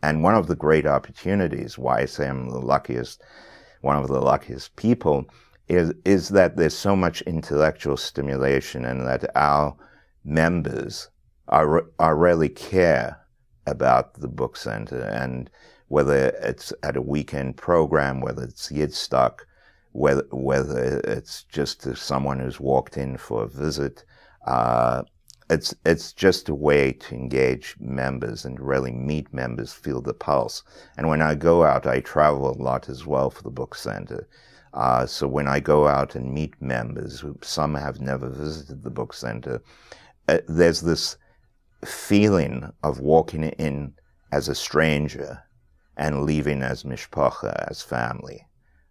And one of the great opportunities, why I say I'm the luckiest, one of the luckiest people, is that there's so much intellectual stimulation, and that our members are really care about the book center, and whether it's at a weekend program, whether it's Yiddish, whether it's just someone who's walked in for a visit, it's just a way to engage members and really meet members, feel the pulse. And when I go out, I travel a lot as well for the book center. So when I go out and meet members, some have never visited the book center, there's this feeling of walking in as a stranger and leaving as Mishpokhe, as family.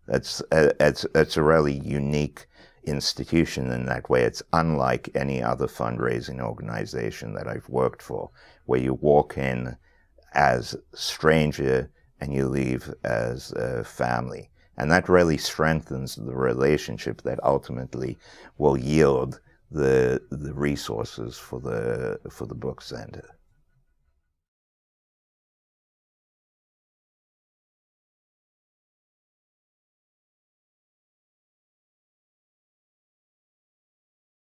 It's a really unique institution in that way. It's unlike any other fundraising organization that I've worked for, where you walk in as stranger and you leave as a family. And that really strengthens the relationship that ultimately will yield the resources for the book center.